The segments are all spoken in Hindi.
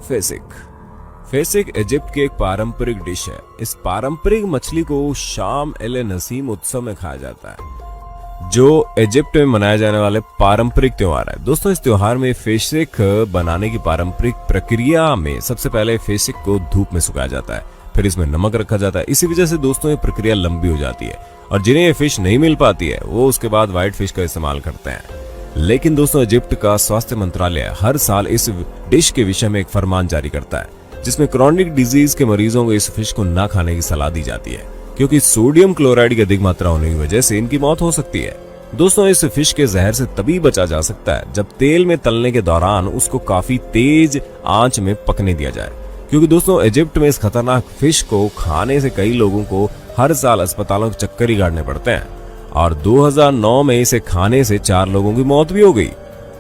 फेसिक। फेसिक इजिप्ट की एक पारंपरिक डिश है। इस पारंपरिक मछली को शाम एल नसीम उत्सव में खाया जाता है, जो इजिप्ट में मनाए जाने वाले पारंपरिक त्योहार है। दोस्तों, इस त्योहार में फेसिक बनाने की पारंपरिक प्रक्रिया में सबसे पहले फेसिक को धूप में सुखाया जाता है, फिर इसमें नमक रखा जाता है। इसी वजह से दोस्तों ये प्रक्रिया लंबी हो जाती है और जिन्हें ये फिश नहीं मिल पाती है वो उसके बाद व्हाइट फिश का इस्तेमाल करते हैं। लेकिन दोस्तों, इजिप्ट का स्वास्थ्य मंत्रालय हर साल इस डिश के विषय में एक फरमान जारी करता है, जिसमें क्रॉनिक डिजीज के मरीजों को इस फिश को ना खाने की सलाह दी जाती है, क्योंकि सोडियम क्लोराइड की अधिक मात्रा होने की वजह से इनकी मौत हो सकती है। दोस्तों, इस फिश के जहर से तभी बचा जा सकता है जब तेल में तलने के दौरान उसको काफी तेज आंच में पकने दिया जाए, क्योंकि दोस्तों इजिप्ट में इस खतरनाक फिश को खाने से कई लोगों को हर साल अस्पतालों के चक्कर ही काटने पड़ते हैं और 2009 में इसे खाने से 4 लोगों की मौत भी हो गई।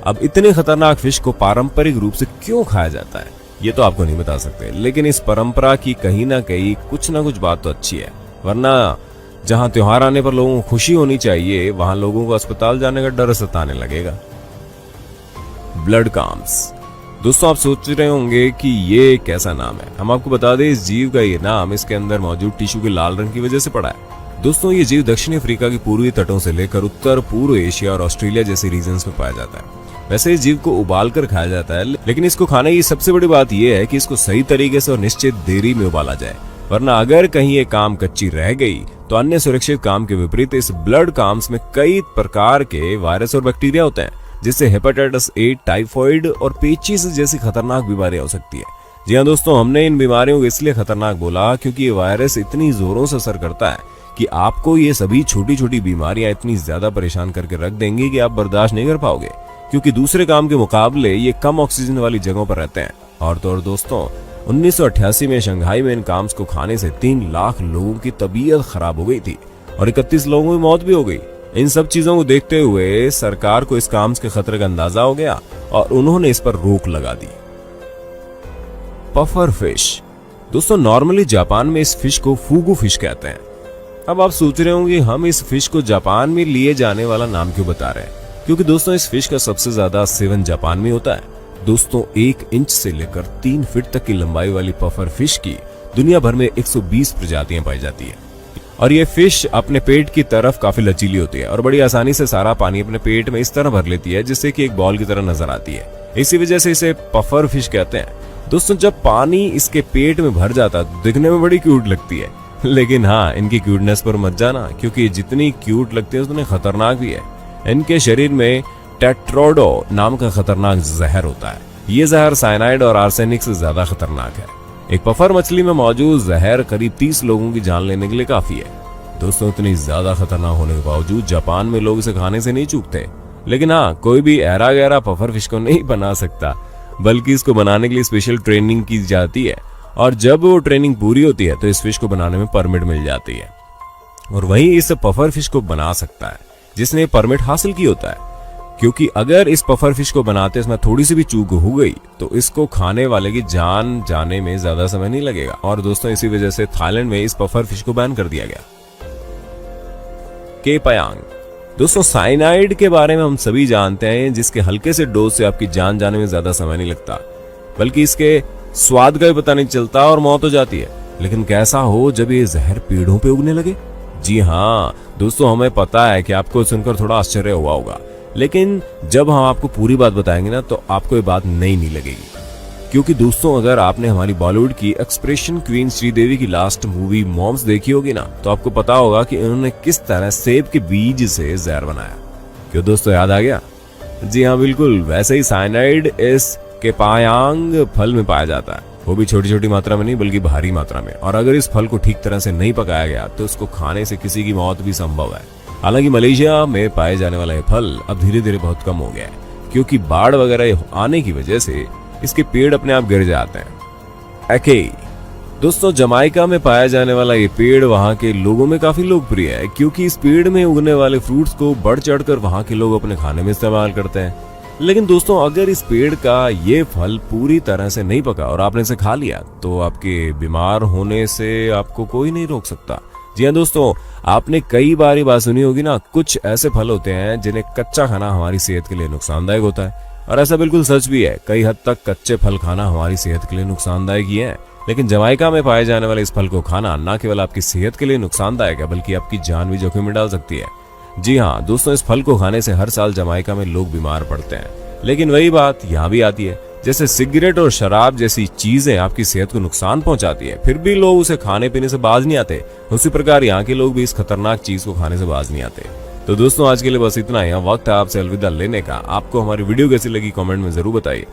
अब इतने खतरनाक फिश को पारंपरिक रूप से क्यों खाया जाता है ये तो आपको नहीं बता सकते, लेकिन इस परंपरा की कहीं ना कहीं कुछ ना कुछ बात तो अच्छी है, वरना जहां त्योहार आने पर लोगों को खुशी होनी चाहिए वहां लोगों को अस्पताल जाने का डर सताने लगेगा। Blood calms. दोस्तों, आप सोच रहे होंगे कि ये कैसा नाम है। हम आपको बता दें, इस जीव का ये नाम इसके अंदर मौजूद टिश्यू के लाल रंग की वजह से पड़ा है। दोस्तों, ये जीव दक्षिणी अफ्रीका की पूर्वी तटों से लेकर उत्तर पूर्व एशिया और ऑस्ट्रेलिया जैसे रीजन्स में पाया जाता है। वैसे इस जीव को उबाल कर खाया जाता है, लेकिन इसको खाने की सबसे बड़ी बात यह है कि इसको सही तरीके से और निश्चित देरी में उबाला जाए, वरना अगर कहीं ये काम कच्ची रह गई तो अन्य सुरक्षित काम के विपरीत इस ब्लड काम्स में कई प्रकार के वायरस और बैक्टीरिया होते हैं, जिससे हेपेटाइटिस ए, टाइफॉइड और पेचिस जैसी खतरनाक बीमारियां हो सकती है। जी हाँ दोस्तों, हमने इन बीमारियों को इसलिए खतरनाक बोला क्योंकि ये वायरस इतनी जोरों से असर करता है कि आपको ये सभी छोटी छोटी बीमारियां इतनी ज्यादा परेशान करके रख देंगी कि आप बर्दाश्त नहीं कर पाओगे, क्योंकि दूसरे काम के मुकाबले ये कम ऑक्सीजन वाली जगहों पर रहते हैं। और तो और दोस्तों, 1988 में शंघाई में इन काम्स को खाने से 3 लाख लोगों की तबीयत खराब हो गई थी और 31 लोगों की मौत भी हो गई। इन सब चीजों को देखते हुए सरकार को इस काम्स के खतरे का अंदाजा हो गया और उन्होंने इस पर रोक लगा दी। Puffer fish. दोस्तों, नॉर्मली जापान में इस फिश को फूगू फिश कहते हैं। अब आप सोच रहे होंगे हम इस फिश को जापान में लिए जाने वाला नाम क्यों बता रहे हैं, क्योंकि दोस्तों इस फिश का सबसे ज्यादा सेवन जापान में होता है। दोस्तों, 1 इंच से लेकर 3 फीट तक की लंबाई वाली पफर फिश की दुनिया भर में 120 प्रजातियां पाई जाती है और ये फिश अपने पेट की तरफ काफी लचीली होती है और बड़ी आसानी से सारा पानी अपने पेट में इस तरह भर लेती है जिससे कि एक बॉल की तरह नजर आती है। इसी वजह से इसे पफर फिश कहते हैं। दोस्तों, जब पानी इसके पेट में भर जाता है तो दिखने में बड़ी क्यूट लगती है, लेकिन हाँ, इनकी क्यूटनेस पर मत जाना, क्योंकि जितनी क्यूट लगती है उतनी खतरनाक भी है। इनके शरीर में टेट्रोडो नाम का खतरनाक जहर होता है। ये जहर साइनाइड और आर्सेनिक से ज्यादा खतरनाक है। एक पफर मछली में मौजूद जहर करीब 30 लोगों की जान लेने के लिए काफी है। दोस्तों, इतनी ज्यादा खतरनाक होने के बावजूद जापान में लोग इसे खाने से नहीं चूकते, लेकिन हाँ, कोई भी ऐरा गहरा पफर फिश को नहीं बना सकता, बल्कि इसको बनाने के लिए स्पेशल ट्रेनिंग की जाती है और जब वो ट्रेनिंग पूरी होती है तो इस फिश को बनाने में परमिट मिल जाती है और वही इस पफर फिश को बना सकता है जिसने परमिट हासिल की होता है, क्योंकि अगर इस पफर फिश को बनाते इसमें थोड़ी सी भी चूक हो गई तो इसको खाने वाले की जान जाने में ज्यादा समय नहीं लगेगा। और दोस्तों, इसी वजह से थाईलैंड में इस पफर फिश को बैन कर दिया गया। के पयांग। दोस्तों, साइनाइड के बारे में हम सभी जानते हैं, जिसके हल्के से डोज से आपकी जान जाने में ज्यादा समय नहीं लगता, बल्कि इसके स्वाद का भी पता नहीं चलता और मौत हो जाती है। लेकिन कैसा हो जब ये जहर पेड़ों पे उगने लगे? जी हाँ दोस्तों, हमें पता है कि आपको सुनकर थोड़ा आश्चर्य हुआ होगा, लेकिन जब हम आपको पूरी बात बताएंगे ना तो आपको ये बात नहीं लगेगी, क्योंकि दोस्तों अगर आपने हमारी बॉलीवुड की एक्सप्रेशन क्वीन श्रीदेवी की लास्ट मूवी मॉम्स देखी होगी ना, तो आपको पता होगा कि उन्होंने किस तरह सेब के बीज से जहर बनाया। क्यों दोस्तों, याद आ गया? जी हाँ बिल्कुल, वैसे ही साइनाइड इस के पायांग फल में पाया जाता है, वो भी छोटी छोटी मात्रा में नहीं बल्कि भारी मात्रा में। और अगर इस फल को ठीक तरह से नहीं पकाया गया तो इसको खाने से किसी की मौत भी संभव है। हालांकि मलेशिया में पाए जाने वाला ये फल अब धीरे धीरे बहुत कम हो गया है, क्योंकि बाढ़ वगैरह आने की वजह से इसके पेड़ अपने आप गिर जाते हैं। एकेई। दोस्तों, जमाइका में पाया जाने वाला ये पेड़ वहां के लोगों में काफी लोकप्रिय है, क्योंकि इस पेड़ में उगने वाले फ्रूट्स को बढ़ चढ़कर वहां के लोग अपने खाने में इस्तेमाल करते हैं। लेकिन दोस्तों, अगर इस पेड़ का ये फल पूरी तरह से नहीं पका और आपने इसे खा लिया तो आपके बीमार होने से आपको कोई नहीं रोक सकता। जी हाँ दोस्तों, आपने कई बार ये बात सुनी होगी ना, कुछ ऐसे फल होते हैं जिन्हें कच्चा खाना हमारी सेहत के लिए नुकसानदायक होता है और ऐसा बिल्कुल सच भी है। कई हद तक कच्चे फल खाना हमारी सेहत के लिए नुकसानदायक ही है, लेकिन जमाइका में पाए जाने वाले इस फल को खाना न केवल आपकी सेहत के लिए नुकसानदायक है बल्कि आपकी जान भी जोखिम में डाल सकती है। जी हाँ दोस्तों, इस फल को खाने से हर साल जमाइका में लोग बीमार पड़ते हैं। लेकिन वही बात यहाँ भी आती है, जैसे सिगरेट और शराब जैसी चीजें आपकी सेहत को नुकसान पहुंचाती है, फिर भी लोग उसे खाने पीने से बाज नहीं आते। उसी प्रकार यहाँ के लोग भी इस खतरनाक चीज को खाने से बाज नहीं आते। तो दोस्तों आज के लिए बस इतना ही। वक्त है आपसे अलविदा लेने का। आपको हमारी वीडियो कैसी लगी कमेंट में जरूर बताइए।